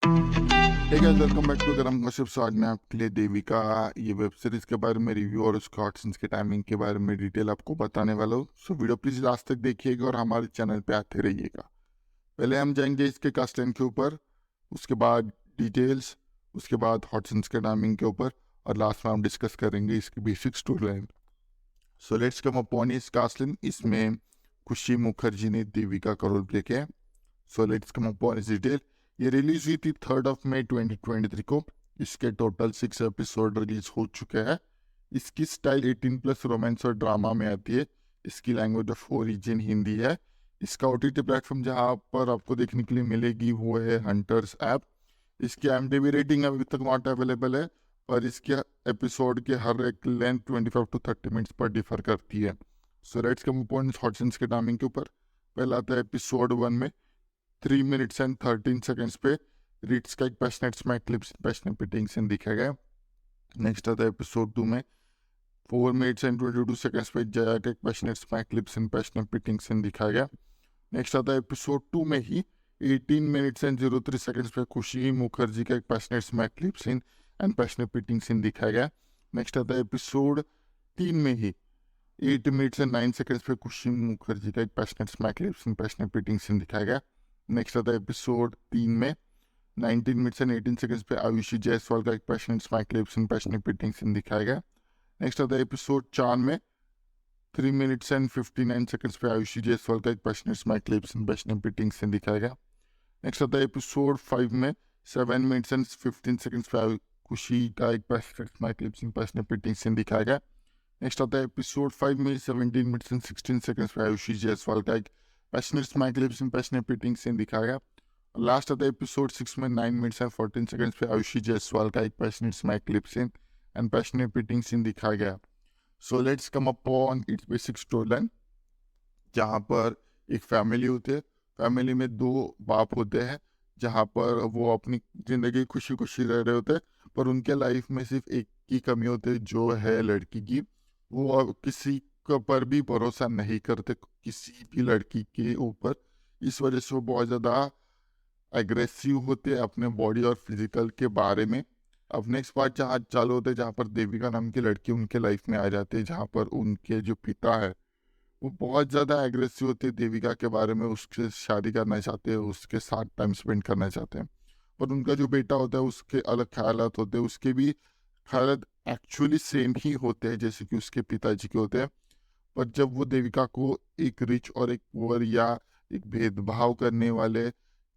Hey guys, welcome back to Garam gossip. So आज मैं आपके लिए देविका ये वेब सीरीज के बारे में रिव्यू और उसके ऑडिशंस के टाइमिंग के बारे में डिटेल आपको बताने वाला हूँ। सो वीडियो प्लीज लास्ट तक देखिएगा और हमारे चैनल पे आते रहिएगा। पहले हम जाएंगे इसके कास्ट लाइन के ऊपर, उसके बाद डिटेल्स, उसके बाद ऑडिशंस के टाइमिंग के ऊपर, और लास्ट में हम डिस्कस करेंगे इसकी basic story line. So let's come upon इस कास्ट लाइन। इसमें खुशी मुखर्जी ने देविका का रोल प्ले किया है। सो लेट्स कम अपॉन इस डिटेल। ये रिलीज हुई थी 3 मई 2023 को। इसके टोटल 6 एपिसोड रिलीज हो चुके हैं। इसकी स्टाइल 18+ रोमांस और ड्रामा में आती है। इसकी लैंग्वेज ऑफ ओरिजिन हिंदी है। इसका OTT प्लेटफॉर्म जहाँ पर आपको देखने के लिए मिलेगी वो है हंटर्स ऐप। इसकी IMDb रेटिंग अभी तक नॉट अवेलेबल है, पर इसके एपिसोड के हर एक लेंथ 25 to 30 मिनट्स पर डिफर करती है। सो लेट्स कम अपॉन हॉटसन्स के टाइमिंग के ऊपर। पहला आता है एपिसोड 1 में 3 मिनट्स एंड 13 सेकेंड्स पे रिट्स का एक passionate smack clips passionate petting scene दिखा गया। नेक्स्ट आता है एपिसोड 2 में 4 मिनट्स एंड 22 सेकेंड्स पे जया का एक passionate smack clips and passionate petting scene दिखा गया। नेक्स्ट आता है एपिसोड 2 में ही 18 मिनट्स एंड 03 सेकेंड्स पे खुशी मुखर्जी का एक passionate smack clip scene and passionate petting scene दिखाया गया। नेक्स्ट आता है एपिसोड 3 में ही 8 मिनट्स एंड 9 सेकेंड्स पे खुशी मुखर्जी का एक passionate smack clip scene passionate petting scene दिखाया गया। नेक्स्ट आता है एपिसोड 3 में 19 मिनट्स एंड 18 सेकेंड्स पे आयुषी जायसवाल का एक passionate smack clip scene passionate petting scene दिखाया गया। नेक्स्ट आता है एपिसोड 4 में 3 मिनट्स एंड 59 सेकेंड्स पे आयुषी जायसवाल का एक passionate smack clips and passionate petting scene दिखाया गया। नेक्स्ट आता है एपिसोड 5 में 7 मिनट्स एंड 15 सेकेंड्स पे खुशी का एक passionate smack clips and passionate petting scene दिखाया गया। नेक्स्ट आता है एपिसोड 5 में 17 मिनट्स एंड 16 सेकेंड्स पे आयुषी जायसवाल का एक passionate smack clips and passionate petting scene दिखाया गया। लास्ट आता है एपिसोड 6 में 9 मिनट्स एंड 14 सेकेंड्स पे आयुषी जायसवाल का एक passionate smack clip scene and passionate petting scene दिखाया गया। So let's come upon its basic story line, जहाँ पर एक फैमिली होती है। फैमिली में 2 बाप होते हैं, जहाँ पर वो अपनी जिंदगी खुशी खुशी रह रहे होते हैं, पर उनके लाइफ में सिर्फ एक की कमी होती है, जो है लड़की की। वो अब किसी पर भी भरोसा नहीं करते, किसी भी लड़की के ऊपर। इस वजह से वो बहुत ज़्यादा एग्रेसिव होते हैं अपने बॉडी और फिजिकल के बारे में। अब नेक्स्ट पार्ट जहाँ चालू होते हैं, जहाँ पर देविका नाम की लड़की उनके लाइफ में आ जाती है, जहाँ पर उनके जो पिता है वो बहुत ज़्यादा एग्रेसिव होते हैं देविका के बारे में। उससे शादी करना चाहते हैं, उसके साथ टाइम स्पेंड करना चाहते हैं, पर उनका जो बेटा होता है उसके अलग ख्यालात होते हैं। उसके भी ख्यालात एक्चुअली सेम ही होते हैं जैसे कि उसके पिताजी के होते हैं। पर जब वो देविका को एक रिच और एक पुअर या एक भेदभाव करने वाले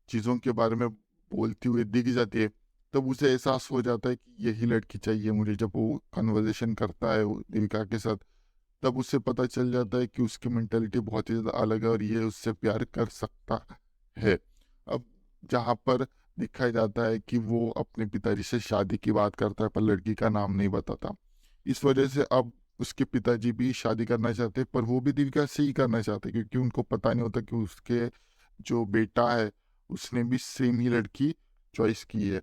चीज़ों के बारे में बोलती हुई दिख जाती है, तब उसे एहसास हो जाता है कि यही लड़की चाहिए मुझे। जब वो कन्वर्सेशन करता है वो देविका के साथ, तब उसे पता चल जाता है कि उसकी मेंटेलिटी बहुत ही ज़्यादा अलग है और ये उससे प्यार कर सकता है। अब जहाँ पर दिखाया जाता है कि वो अपने पिताजी से शादी की बात करता है, पर लड़की का नाम नहीं बताता। इस वजह से अब उसके पिताजी भी शादी करना चाहते हैं, पर वो भी देविका से ही करना चाहते हैं, क्योंकि उनको पता नहीं होता कि उसके जो बेटा है उसने भी सेम ही लड़की चॉइस की है।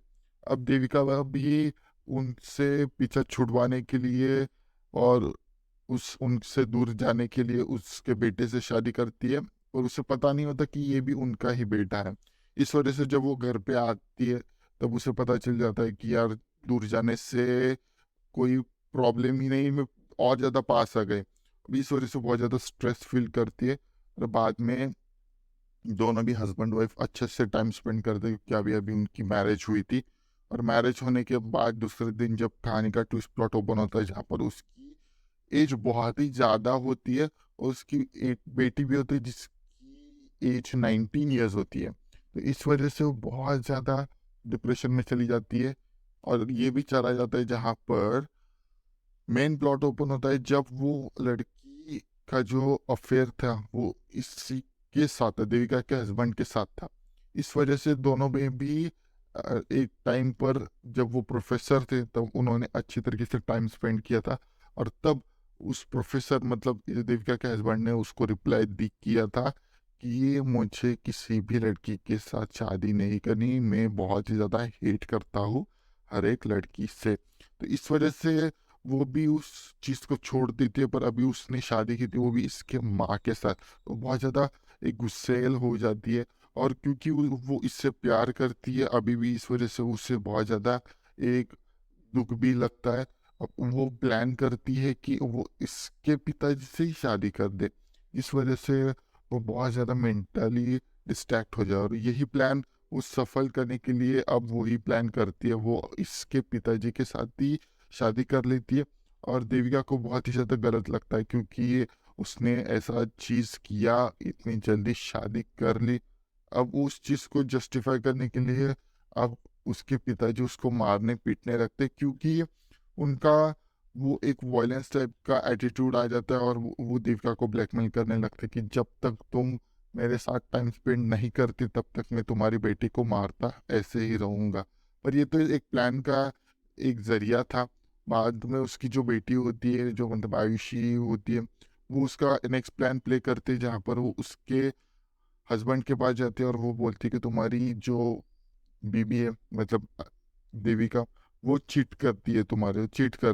अब देविका वह भी उनसे पीछा छुड़वाने के लिए और उस उनसे दूर जाने के लिए उसके बेटे से शादी करती है, और उसे पता नहीं होता कि ये भी उनका ही बेटा है। इस वजह से जब वो घर पे आती है, तब उसे पता चल जाता है कि यार दूर जाने से कोई प्रॉब्लम ही नहीं, मैं और ज़्यादा पास आ गए। अब इस वजह से बहुत ज़्यादा स्ट्रेस फील करती है, और बाद में दोनों भी हस्बैंड वाइफ अच्छे से टाइम स्पेंड करते हैं, क्योंकि अभी अभी उनकी मैरिज हुई थी। और मैरिज होने के बाद दूसरे दिन जब कहानी का ट्विस्ट प्लॉट ओपन होता है, जहाँ पर उसकी एज बहुत ही ज़्यादा होती है, और उसकी एक बेटी भी होती है जिसकी एज 19 ईयर्स होती है। तो इस वजह से वो बहुत ज़्यादा डिप्रेशन में चली जाती है। और ये भी चला जाता है जहाँ पर मेन प्लॉट ओपन होता है, जब वो लड़की का जो अफेयर था वो इसी के साथ था, देविका के हस्बैंड के साथ था। इस वजह से दोनों में भी एक टाइम पर जब वो प्रोफेसर थे तब उन्होंने अच्छी तरीके से टाइम स्पेंड किया था। और तब उस प्रोफेसर मतलब ये देविका के हस्बैंड ने उसको रिप्लाई दी किया था कि ये मुझे किसी भी लड़की के साथ शादी नहीं करनी, मैं बहुत ही ज़्यादा हेट करता हूँ हर एक लड़की से। तो इस वजह से वो भी उस चीज़ को छोड़ देती है, पर अभी उसने शादी की थी वो भी इसके माँ के साथ। तो बहुत ज़्यादा एक गुस्सेल हो जाती है, और क्योंकि वो इससे प्यार करती है अभी भी, इस वजह से उसे बहुत ज़्यादा एक दुख भी लगता है। अब वो प्लान करती है कि वो इसके पिताजी से ही शादी कर दे, इस वजह से वो बहुत ज़्यादा मेंटली डिस्ट्रैक्ट हो जाए, और यही प्लान वो सफल करने के लिए अब वही प्लान करती है, वो इसके पिताजी के साथ ही शादी कर लेती है। और देविका को बहुत ही ज़्यादा गलत लगता है क्योंकि उसने ऐसा चीज़ किया, इतनी जल्दी शादी कर ली। अब उस चीज़ को जस्टिफाई करने के लिए अब उसके पिताजी उसको मारने पीटने लगते, क्योंकि उनका वो एक वॉयलेंस टाइप का एटीट्यूड आ जाता है, और वो देविका को ब्लैकमेल करने लगते कि जब तक तुम मेरे साथ टाइम स्पेंड नहीं करती तब तक मैं तुम्हारी बेटी को मारता ऐसे ही रहूँगा। पर ये तो एक प्लान का एक ज़रिया था। बाद में उसकी जो बेटी होती है, जो मतलब आयुषी होती है, वो उसका नेक्स्ट प्लान प्ले करती है, जहाँ पर वो उसके हस्बैंड के पास जाती है और वो बोलती है कि तुम्हारी जो बीबी है, मतलब देविका, वो चीट कर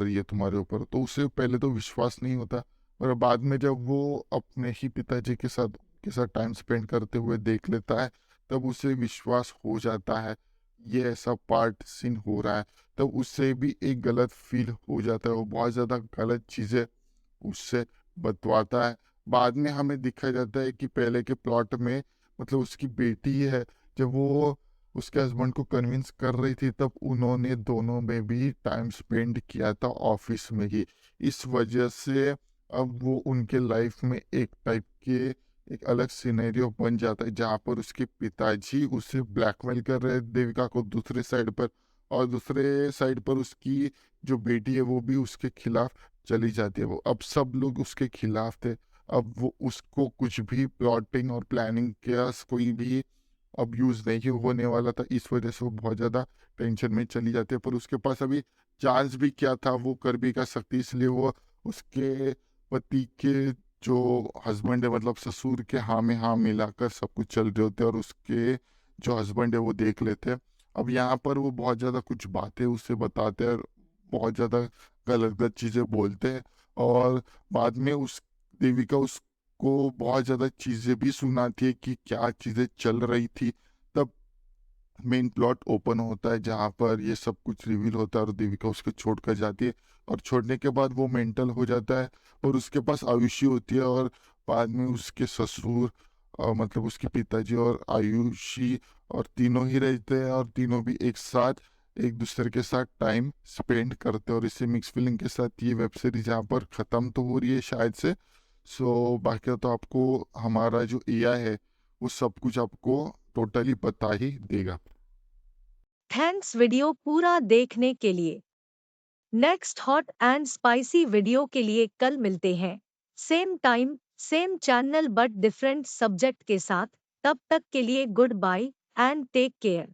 रही है तुम्हारे ऊपर। तो उसे पहले तो विश्वास नहीं होता, और बाद में जब वो अपने ही पिताजी के साथ टाइम स्पेंड करते हुए देख लेता है, तब उसे विश्वास हो जाता है ये ऐसा पार्ट सीन हो रहा है। तब उससे भी एक गलत फील हो जाता है, वो बहुत ज़्यादा गलत चीज़ें उससे बतवाता है। बाद में हमें दिखाया जाता है कि पहले के प्लॉट में, मतलब उसकी बेटी है, जब वो उसके हस्बैंड को कन्विंस कर रही थी, तब उन्होंने दोनों में भी टाइम स्पेंड किया था ऑफिस में ही। इस वजह से अब वो उनके लाइफ में एक टाइप के एक अलग सिनेरियो बन जाता है, जहाँ पर उसके पिताजी उसे ब्लैकमेल कर रहे हैं देविका को दूसरे साइड पर, और दूसरे साइड पर उसकी जो बेटी है वो भी उसके खिलाफ चली जाती है। वो अब सब लोग उसके खिलाफ थे। अब वो उसको कुछ भी प्लॉटिंग और प्लानिंग का कोई भी अब यूज़ नहीं होने वाला था, इस वजह से वो बहुत ज़्यादा टेंशन में चली जाती है। पर उसके पास अभी चांस भी क्या था, वो कर भी क्या सकती, इसलिए वो उसके पति के जो हस्बैंड है, मतलब ससुर के हाँ में हाँ मिलाकर सब कुछ चल रहे होते हैं, और उसके जो हस्बैंड है वो देख लेते हैं। अब यहाँ पर वो बहुत ज़्यादा कुछ बातें उससे बताते हैं, और बहुत ज़्यादा गलत गलत चीज़ें बोलते हैं, और बाद में उस देविका को बहुत ज़्यादा चीज़ें भी सुनाती है कि क्या चीज़ें चल रही थी। तब मेन प्लॉट ओपन होता है, जहाँ पर ये सब कुछ रिवील होता है, और देविका उसको छोड़कर जाती है, और छोड़ने के बाद वो मेंटल हो जाता है, और उसके पास आयुषी होती है, और बाद में उसके ससुर, मतलब उसके पिताजी और आयुषी, और तीनों ही रहते हैं, और तीनों भी एक साथ एक दूसरे के साथ टाइम स्पेंड करते हैं। और इसे मिक्स फीलिंग के साथ ये वेब सीरीज यहाँ पर ख़त्म तो हो रही है शायद से। सो बाकी तो आपको हमारा जो एआई है वो सब कुछ आपको टोटली बता ही देगा। थैंक्स वीडियो पूरा देखने के लिए। Next hot and spicy video के लिए कल मिलते हैं। Same time, same channel but different subject के साथ। तब तक के लिए goodbye and take care.